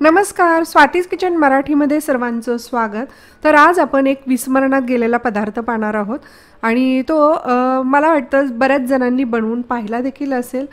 नमस्कार, स्वातीज किचन मराठीमध्ये सर्वांचं स्वागत। तर आज आपण एक विस्मरणात गेलेला पदार्थ पाहणार आहोत आणि तो मला वाटतं बऱ्याच जणांनी बनवून पाहिला देखील असेल।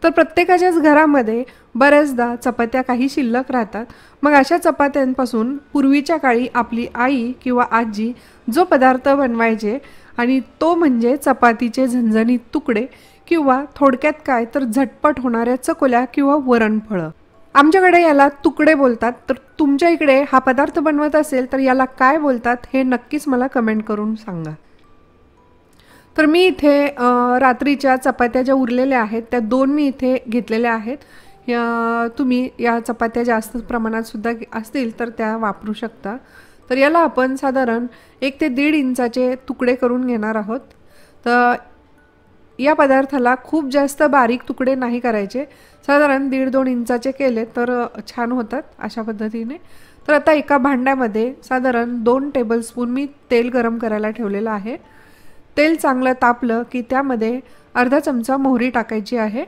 तर प्रत्येकाच्याच घरामध्ये बऱ्याचदा चपात्या काही शिल्लक राहतात। मग अशा चपात्यांपासून पूर्वीच्या काळी आपली आई किंवा आजी जो पदार्थ बनवायचे आणि तो म्हणजे चपातीचे झणझणीत तुकडे किंवा थोडक्यात काय तर झटपट होणाऱ्या चकोल्या किंवा वरणफळं। आमच्याकडे याला तुकडे बोलतात। तर तुमच्या इकडे हा पदार्थ बनवत असेल तर याला काय बोलतात हे नक्कीच मला कमेंट करून सांगा। तर मी इथे रात्रीच्या चपात्या ज्या उरलेल्या आहेत त्या दोन मी इथे घेतलेल्या आहेत। तुम्ही या चपात्या जास्त प्रमाणात सुद्धा असतील तर त्या वापरू शकता। तर याला आपण साधारण 1 ते 1.5 इंचाचे तुकडे करून घेणार आहोत। तर या पदार्थाला खूप जास्त बारीक तुकडे नाही करायचे, साधारण 1.5-2 इंचाचे केले तर छान होतात अशा पद्धतीने। तर आता एका भांड्यामध्ये साधारण 2 टेबलस्पून मी तेल गरम करायला ठेवलेलं आहे। तेल चांगलं तापलं की त्यामध्ये अर्धा चमचा मोहरी टाकायची आहे।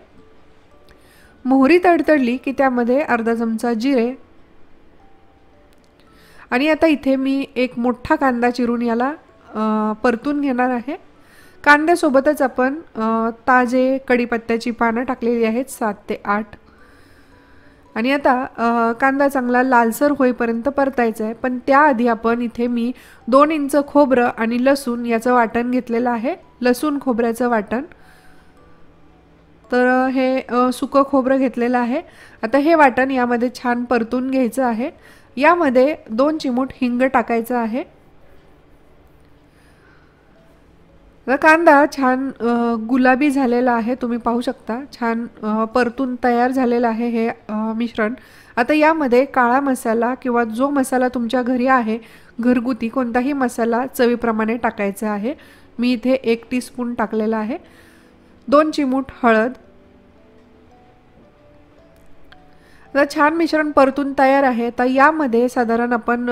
मोहरी तडतडली की त्यामध्ये अर्धा चमचा जिरे आणि आता इथे मी एक मोठा कांदा चिरून याला परतून घेणार आहे। कांद्यासोबतच आपण ताजे कढीपत्त्याची पानं टाकलेली आहेत 7 ते 8 आणि आता कांदा चांगला लालसर होईपर्यंत परतायचा आहे। पण त्याआधी आपण इथे मी 2 इंच खोबरं आणि लसूण याचं वाटण घेतलेलं आहे, लसूण खोबऱ्याचं वाटण। तर हे सुकं खोबरं घेतलेलं आहे। आता हे वाटण यामध्ये छान परतून घ्यायचं आहे। यामध्ये 2 चिमूट हिंग टाकायचं आहे। कांदा छान गुलाबी झालेला आहे, तुम्ही पाहू शकता छान परतून तयार झालेला आहे हे मिश्रण। आता यामध्ये काळा मसाला किंवा जो मसाला तुमच्या घरी आहे घरगुती कोणताही मसाला चवीप्रमाणे टाकायचा आहे। मी इथे 1 टीस्पून टाकलेला आहे। 2 चिमूट हळद। आता छान मिश्रण परतून तयार आहे। आता यामध्ये साधारण आपण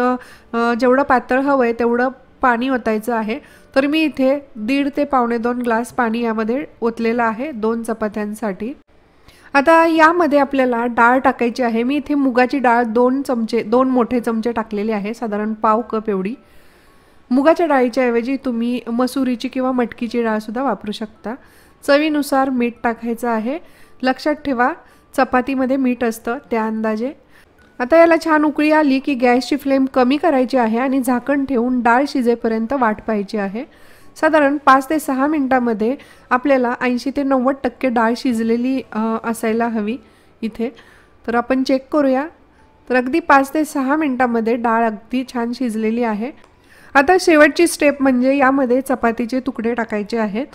जेवढं पातळ हवंय तेवढं पाणी ओतायचं आहे। तर मी इथे 1.5 ते 1.25 ग्लास पाणी यामध्ये ओतलेलं आहे 2 चपात्यांसाठी। आता यामध्ये आपल्याला डाळ टाकायची आहे। मी इथे मुगाची डाळ 2 मोठे चमचे टाकलेले आहे, साधारण पाव कप एवढी। मुगाच्या डाळीच्या ऐवजी तुम्ही मसुरीची किंवा मटकीची डाळ सुद्धा वापरू शकता। चवीनुसार मीठ टाकायचं आहे। लक्षात ठेवा चपातीमध्ये मीठ असतं त्या अंदाजे। आता याला छान उकळी आली की गॅसची फ्लेम कमी करायची आहे आणि झाकण ठेवून डाळ शिजेपर्यंत वाट पाहायची आहे। साधारण 5 ते 6 मिनिटांमध्ये आपल्याला 80 ते 90% डाळ शिजलेली असायला हवी इथे। तर आपण चेक करूया। तर अगदी 5 ते 6 मिनिटांमध्ये डाळ अगदी छान शिजलेली आहे। आता शेवटची स्टेप म्हणजे यामध्ये चपातीचे तुकडे टाकायचे आहेत।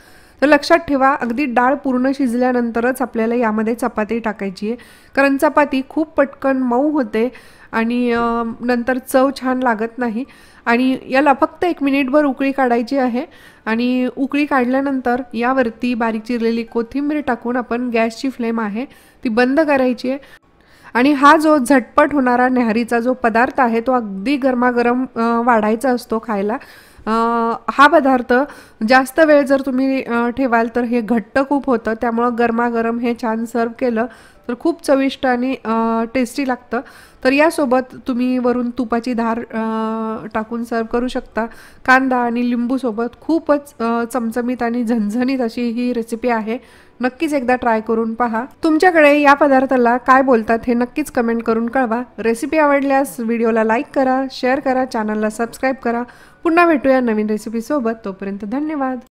तर लक्षात ठेवा अगदी डाळ पूर्ण शिजल्यानंतरच आपल्याला यामध्ये चपाती टाकायची आहे, कारण चपाती खूप पटकन मऊ होते आणि नंतर चव छान लागत नाही। आणि याला फक्त 1 मिनिटभर उकळी काढायची आहे आणि उकळी काढल्यानंतर यावरती बारीक चिरलेली कोथिंबीर टाकून आपण गॅसची फ्लेम आहे ती बंद करायची आहे। आणि हा जो झटपट होणारा न्याहारीचा जो पदार्थ आहे तो अगदी गरमागरम वाढायचा असतो खायला। हा पदार्थ जास्त वेळ जर तुम्ही ठेवाल तर हे घट्ट खूप होतं, त्यामुळे गरमागरम हे छान सर्व केलं तर खूप चविष्ट आणि टेस्टी लागतं। तर यासोबत तुम्ही वरून तुपाची धार टाकून सर्व करू शकता। कांदा आणि लिंबू सोबत खूपच चमचमीत आणि झणझणीत अशी ही रेसिपी आहे। नक्कीच एकदा ट्राय करून पहा। तुमच्याकडे या पदार्थाला काय बोलतात हे नक्कीच कमेंट करून कळवा। रेसिपी आवडल्यास व्हिडिओला लाईक करा, शेअर करा, चॅनलला सबस्क्राइब करा। पुन्हा भेटूया नवीन रेसिपी सोबत, तोपर्यंत धन्यवाद।